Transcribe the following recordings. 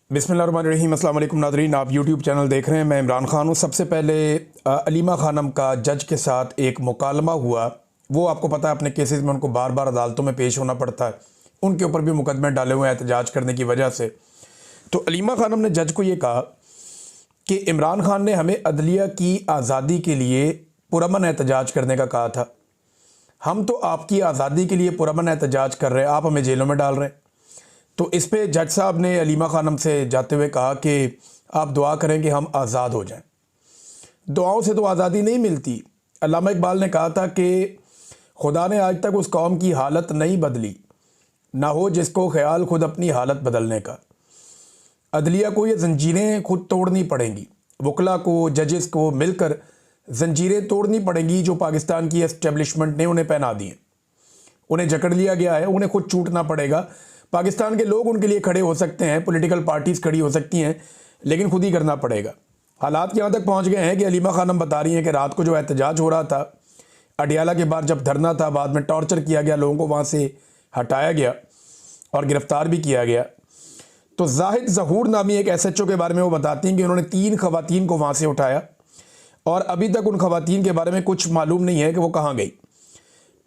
बिस्मिल्लाहिर्रहमानिर्रहीम। अस्सलाम वालेकुम नाज़रीन, आप यूट्यूब चैनल देख रहे हैं। मैं इमरान ख़ान हूँ। सबसे पहले अलीमा ख़ानम का जज के साथ एक मुकालमा हुआ। वो आपको पता है अपने केसेस में उनको बार बार अदालतों में पेश होना पड़ता है, उनके ऊपर भी मुकदमे डाले हुए हैं एहतजाज करने की वजह से। तो अलीमा ख़ानम ने जज को ये कहा कि इमरान ख़ान ने हमें अदलिया की आज़ादी के लिए पुरअमन एहतजाज करने का कहा था। हम तो आपकी आज़ादी के लिए पुरअमन एहतजाज कर रहे हैं, आप हमें जेलों में डाल रहे हैं। तो इस पे जज साहब ने अलीमा ख़ानम से जाते हुए कहा कि आप दुआ करें कि हम आज़ाद हो जाएं। दुआओं से तो आज़ादी नहीं मिलती। अल्लामा इकबाल ने कहा था कि खुदा ने आज तक उस कौम की हालत नहीं बदली, ना हो जिसको ख्याल खुद अपनी हालत बदलने का। अदलिया को ये जंजीरें खुद तोड़नी पड़ेंगी, वकला को, जजेस को मिलकर जंजीरें तोड़नी पड़ेंगी जो पाकिस्तान की एस्टेब्लिशमेंट ने उन्हें पहना दी हैं। उन्हें जकड़ लिया गया है, उन्हें खुद छूटना पड़ेगा। पाकिस्तान के लोग उनके लिए खड़े हो सकते हैं, पॉलिटिकल पार्टीज़ खड़ी हो सकती हैं, लेकिन खुद ही करना पड़ेगा। हालात यहाँ तक पहुँच गए हैं कि अलीमा ख़ानम बता रही हैं कि रात को जो एहतजाज हो रहा था अडियाला के बाद, जब धरना था, बाद में टॉर्चर किया गया, लोगों को वहाँ से हटाया गया और गिरफ़्तार भी किया गया। तो जाहिद ज़हूर नामी एक SHO के बारे में वो बताती हैं कि उन्होंने 3 ख़वातीन को वहाँ से उठाया और अभी तक उन ख़वातीन के बारे में कुछ मालूम नहीं है कि वो कहाँ गई।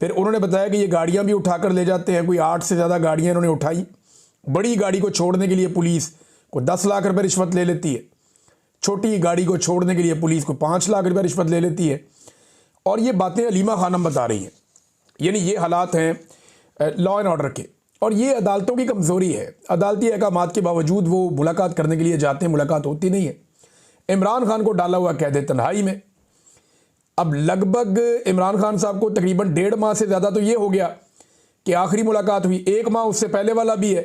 फिर उन्होंने बताया कि ये गाड़ियाँ भी उठा कर ले जाते हैं, कोई 8 से ज़्यादा गाड़ियाँ इन्होंने उठाई। बड़ी गाड़ी को छोड़ने के लिए पुलिस को 10 लाख रुपये रिश्वत ले लेती है, छोटी गाड़ी को छोड़ने के लिए पुलिस को 5 लाख रुपये रिश्वत ले लेती है। और ये बातें अलीमा ख़ानम बता रही हैं। यानी ये हालात हैं लॉ एंड ऑर्डर के, और ये अदालतों की कमज़ोरी है। अदालती अहकामात के बावजूद वो मुलाकात करने के लिए जाते हैं, मुलाकात होती नहीं है। इमरान खान को डाला हुआ कैद तन्हाई में। अब लगभग इमरान खान साहब को तकरीबन 1.5 माह से ज़्यादा तो ये हो गया कि आखिरी मुलाकात हुई। 1 माह उससे पहले वाला भी है,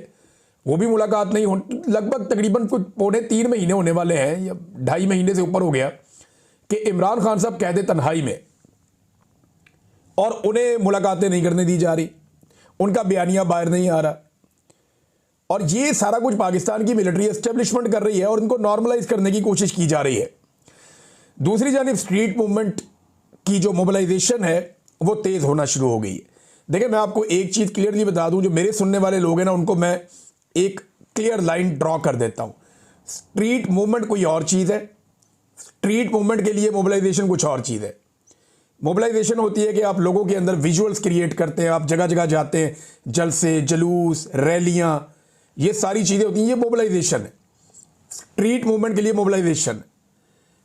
वो भी मुलाकात नहीं हो, लगभग तकरीबन कुछ 2.5 महीने होने वाले हैं या 2.5 महीने से ऊपर हो गया कि इमरान खान साहब कैद तन्हाई में, और उन्हें मुलाकातें नहीं करने दी जा रही, उनका बयानिया बाहर नहीं आ रहा। और ये सारा कुछ पाकिस्तान की मिलिट्री एस्टेब्लिशमेंट कर रही है और इनको नॉर्मलाइज करने की कोशिश की जा रही है। दूसरी जानिब स्ट्रीट मूवमेंट की जो मोबिलाइजेशन है वो तेज़ होना शुरू हो गई है। देखिए, मैं आपको एक चीज़ क्लियरली बता दूं, जो मेरे सुनने वाले लोग हैं ना, उनको मैं एक क्लियर लाइन ड्रॉ कर देता हूं। स्ट्रीट मूवमेंट कोई और चीज़ है, स्ट्रीट मूवमेंट के लिए मोबिलाइजेशन कुछ और चीज़ है। मोबिलाइजेशन होती है कि आप लोगों के अंदर विजुअल्स क्रिएट करते हैं, आप जगह जगह जाते हैं, जलसे, जुलूस, रैलियाँ, ये सारी चीज़ें होती हैं, ये मोबिलाइजेशन है। स्ट्रीट मूवमेंट के लिए मोबिलाइजेशन है।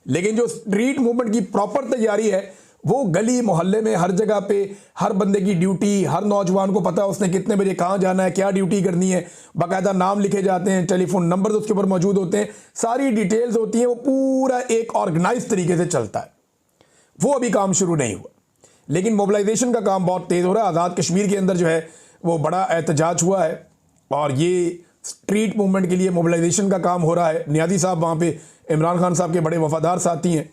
लेकिन जो स्ट्रीट मूवमेंट की प्रॉपर तैयारी है वो गली मोहल्ले में हर जगह पे, हर बंदे की ड्यूटी, हर नौजवान को पता है उसने कितने बजे कहाँ जाना है, क्या ड्यूटी करनी है, बाकायदा नाम लिखे जाते हैं, टेलीफोन नंबर उसके ऊपर मौजूद होते हैं, सारी डिटेल्स होती हैं, वो पूरा एक ऑर्गेनाइज तरीके से चलता है। वो अभी काम शुरू नहीं हुआ, लेकिन मोबिलाइजेशन का काम बहुत तेज़ हो रहा है। आज़ाद कश्मीर के अंदर जो है वो बड़ा एहतजाज हुआ है और ये स्ट्रीट मूवमेंट के लिए मोबिलाइजेशन का काम हो रहा है। नियाज़ी साहब वहाँ पे इमरान खान साहब के बड़े वफादार साथी हैं,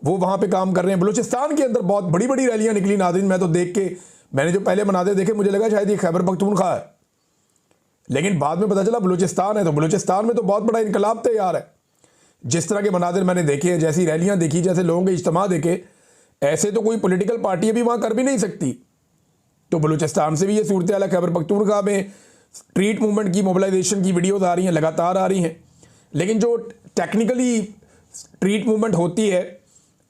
वो वहाँ पे काम कर रहे हैं। बलूचिस्तान के अंदर बहुत बड़ी बड़ी रैलियाँ निकली नाज़रीन। मैं तो देख के, मैंने जो पहले मनाते देखे मुझे लगा शायद ये खैबर पख्तूनख्वा है, लेकिन बाद में पता चला बलूचिस्तान है। तो बलूचिस्तान में तो बहुत बड़ा इनकलाब तैयार है। जिस तरह के मनाजिर मैंने देखे हैं, जैसी रैलियाँ देखी, जैसे लोगों के इज्तिमा देखे, ऐसे तो कोई पोलिटिकल पार्टी अभी वहाँ कर भी नहीं सकती। तो बलूचिस्तान से भी ये सूरत हाल है। खैबर पख्तूनख्वा में स्ट्रीट मूवमेंट की मोबिलाइजेशन की वीडियोस आ रही हैं, लगातार आ रही हैं, लेकिन जो टेक्निकली स्ट्रीट मूवमेंट होती है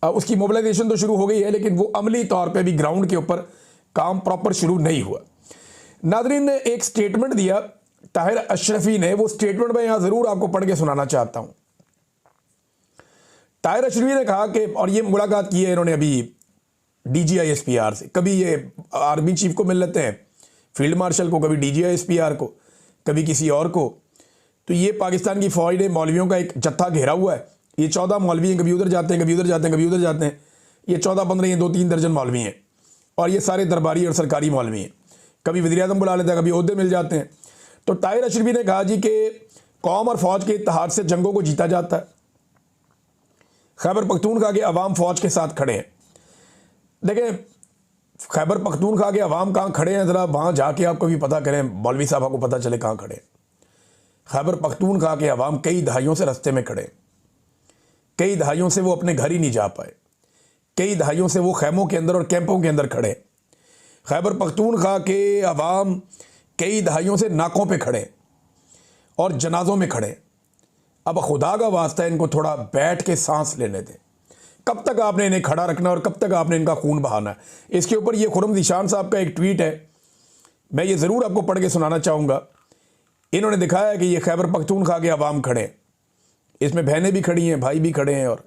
उसकी मोबिलाइजेशन तो शुरू हो गई है, लेकिन वो अमली तौर पे भी ग्राउंड के ऊपर काम प्रॉपर शुरू नहीं हुआ। नादरीन ने एक स्टेटमेंट दिया ताहिर अशरफी ने, वो स्टेटमेंट मैं यहाँ ज़रूर आपको पढ़ के सुनाना चाहता हूँ। ताहिर अशरफी ने कहा कि, और ये मुलाकात की है इन्होंने अभी DGI-SPR से, कभी ये आर्मी चीफ को मिल लेते हैं, फील्ड मार्शल को, कभी DGI-SPR को, कभी किसी और को। तो ये पाकिस्तान की फ़ौज ने मौलवियों का एक जत्था घेरा हुआ है। ये 14 मौलवी हैं, कभी उधर जाते हैं, कभी उधर जाते हैं, कभी उधर जाते हैं। ये 14-15, ये 2-3 दर्जन मौलवी हैं, और ये सारे दरबारी और सरकारी मौलवी हैं। कभी वज़ीर-ए-आज़म बुला लेते हैं, कभी ओहदे मिल जाते हैं। तो ताहिर अशरफी ने कहा जी कि कौम और फ़ौज के इत्तेहाद से जंगों को जीता जाता है। खैबर पख्तूनख्वा के अवाम फ़ौज के साथ खड़े हैं। देखें, खैबर पख्तूनख्वा के अवाम कहाँ खड़े हैं, ज़रा वहाँ जाके आप कभी पता करें, मौलवी साहब को पता चले कहाँ खड़े हैं। खैबर पख्तूनख्वा के अवाम कई दहाइयों से रास्ते में खड़े, कई दहाइयों से वो अपने घर ही नहीं जा पाए, कई दहाइयों से वो खैमों के अंदर और कैंपों के अंदर खड़े। खैबर पख्तूनख्वा के अवाम कई दहाइयों से नाकों पे खड़े और जनाजों में खड़े। अब खुदा का वास्ता है, इनको थोड़ा बैठ के सांस लेने दें। कब तक आपने इन्हें खड़ा रखना और कब तक आपने इनका खून बहाना है? इसके ऊपर ये खुर्रम ज़ीशान साहब का एक ट्वीट है, मैं ये ज़रूर आपको पढ़ के सुनाना चाहूँगा। इन्होंने दिखाया है कि ये खैबर पख्तूनख्वा के अवाम खड़े हैं, इसमें बहनें भी खड़ी हैं, भाई भी खड़े हैं, और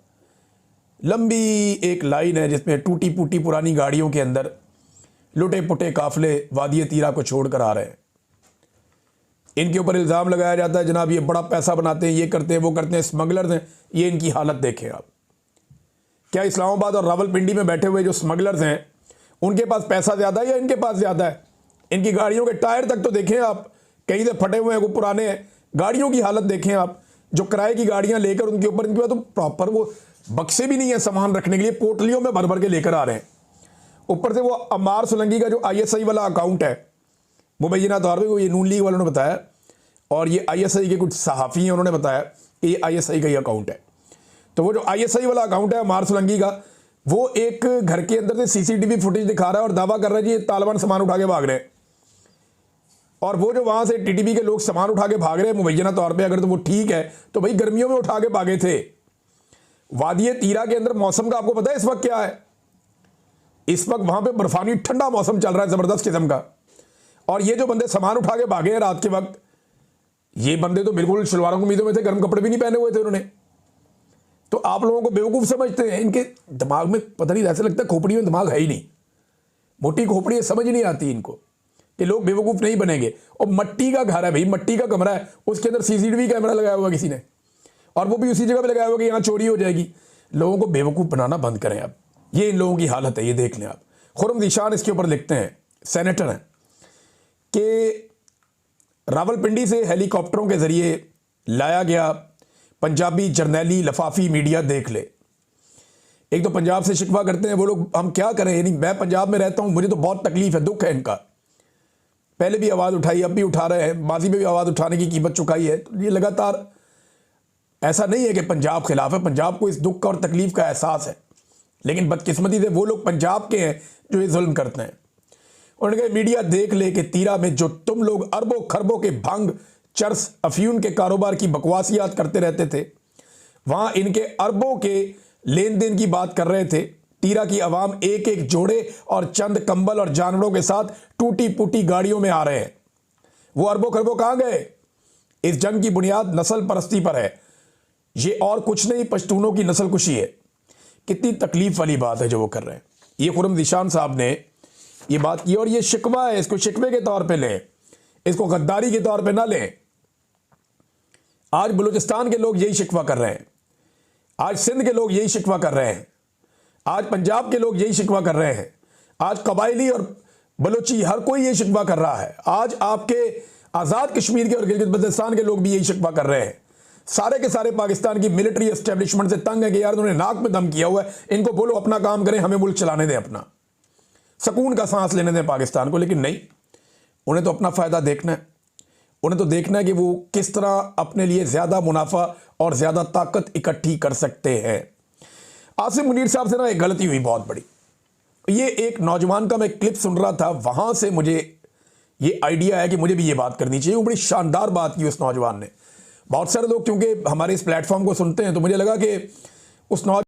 लंबी एक लाइन है जिसमें टूटी फूटी पुरानी गाड़ियों के अंदर लुटे पुटे काफिले वादी तीरा को छोड़ कर आ रहे हैं। इनके ऊपर इल्ज़ाम लगाया जाता है जनाब ये बड़ा पैसा बनाते हैं, ये करते हैं, वो करते हैं, स्मगलर्स हैं। ये इनकी हालत देखें आप। क्या इस्लामाबाद और रावलपिंडी में बैठे हुए जो स्मगलर्स हैं उनके पास पैसा ज़्यादा है या इनके पास ज़्यादा है? इनकी गाड़ियों के टायर तक तो देखें आप, कहीं से फटे हुए हैं, वो पुराने हैं। गाड़ियों की हालत देखें आप, जो किराए की गाड़ियां लेकर उनके ऊपर, इनके पास तो प्रॉपर वो बक्से भी नहीं है सामान रखने के लिए, पोटलियों में भर भर के लेकर आ रहे हैं। ऊपर से वो अम्मार सोलंकी का जो ISI वाला अकाउंट है, मुबैना तौर पर ये नून लीग वालों ने बताया, और ये ISI के कुछ सहाफ़ी हैं, उन्होंने बताया कि ये ISI का ही अकाउंट है। तो वो जो ISI वाला अकाउंट है अम्मार सोलंकी का, वो एक घर के अंदर से CCTV फुटेज दिखा रहा है और दावा कर रहा है कि ये तालिबान सामान उठा के भाग रहे हैं। और वो जो वहां से TTP के लोग सामान उठा के भाग रहे हैं मुबैना तौर पे, अगर तो वो ठीक है तो भाई गर्मियों में उठा के भागे थे। वादी तीरा के अंदर मौसम का आपको पता है इस वक्त क्या है? इस वक्त वहां पे बर्फानी ठंडा मौसम चल रहा है जबरदस्त किस्म का। और ये जो बंदे सामान उठा के भागे हैं रात के वक्त, ये बंदे तो बिल्कुल शलवारों कमीजों में थे, गर्म कपड़े भी नहीं पहने हुए थे उन्होंने। तो आप लोगों को बेवकूफ समझते हैं, इनके दिमाग में पता नहीं, ऐसा लगता है खोपड़ी में दिमाग है ही नहीं, मोटी खोपड़ी है, समझ नहीं आती इनको कि लोग बेवकूफ नहीं बनेंगे। और मट्टी का घर है भाई, मट्टी का कमरा है, उसके अंदर CCTV कैमरा लगाया हुआ किसी ने, और वो भी उसी जगह पे लगाया हुआ कि यहाँ चोरी हो जाएगी। लोगों को बेवकूफ बनाना बंद करें आप। ये इन लोगों की हालत है, ये देख लें आप। खुर्रम ज़ीशान इसके ऊपर लिखते हैं, सेनेटर हैं, कि रावलपिंडी से हेलीकॉप्टरों के जरिए लाया गया पंजाबी जर्नैली लफाफी मीडिया देख ले। एक तो पंजाब से शिकवा करते हैं वो लोग, हम क्या करें, यानी मैं पंजाब में रहता हूं, मुझे तो बहुत तकलीफ है, दुख है इनका। पहले भी आवाज़ उठाई, अब भी उठा रहे हैं, माजी में भी आवाज़ उठाने की कीमत चुकाई है। तो ये लगातार, ऐसा नहीं है कि पंजाब खिलाफ है, पंजाब को इस दुख का और तकलीफ का एहसास है, लेकिन बदकिस्मती से वो लोग पंजाब के हैं जो ये जुल्म करते हैं। उन्होंने कहा मीडिया देख ले कि तीरा में जो तुम लोग अरबों खरबों के भंग, चरस, अफयून के कारोबार की बकवासियात करते रहते थे, वहां इनके अरबों के लेन देन की बात कर रहे थे। तीरा की आवाम एक एक जोड़े और चंद कंबल और जानवरों के साथ टूटी फूटी गाड़ियों में आ रहे हैं। वो अरबों खरबों कहां गए? इस जंग की बुनियाद नस्ल परस्ती पर है, ये और कुछ नहीं, पश्तूनों की नस्ल कुशी है। कितनी तकलीफ वाली बात है जो वो कर रहे हैं। ये खुर्रम ज़ीशान साहब ने ये बात की, और ये शिकवा है, इसको शिकवे के तौर पे लें, इसको गद्दारी के तौर पे ना लें। आज बलूचिस्तान के लोग यही शिकवा कर रहे हैं, आज सिंध के लोग यही शिकवा कर रहे हैं, आज पंजाब के लोग यही शिकवा कर रहे हैं, आज कबायली और बलूची हर कोई यही शिकवा कर रहा है। आज आपके आज़ाद कश्मीर के और गिलगित बल्तिस्तान के लोग भी यही शिकवा कर रहे हैं। सारे के सारे पाकिस्तान की मिलिट्री एस्टेब्लिशमेंट से तंग है कि यार उन्होंने नाक में दम किया हुआ है, इनको बोलो अपना काम करें, हमें मुल्क चलाने दें, अपना सुकून का सांस लेने दें पाकिस्तान को। लेकिन नहीं, उन्हें तो अपना फ़ायदा देखना है, उन्हें तो देखना है कि वो किस तरह अपने लिए ज़्यादा मुनाफा और ज़्यादा ताकत इकट्ठी कर सकते हैं। आसिम मुनीर साहब से ना एक गलती हुई बहुत बड़ी। ये एक नौजवान का मैं क्लिप सुन रहा था, वहाँ से मुझे ये आइडिया है कि मुझे भी ये बात करनी चाहिए। वो बड़ी शानदार बात की उस नौजवान ने। बहुत सारे लोग क्योंकि हमारे इस प्लेटफॉर्म को सुनते हैं, तो मुझे लगा कि उस नौजवान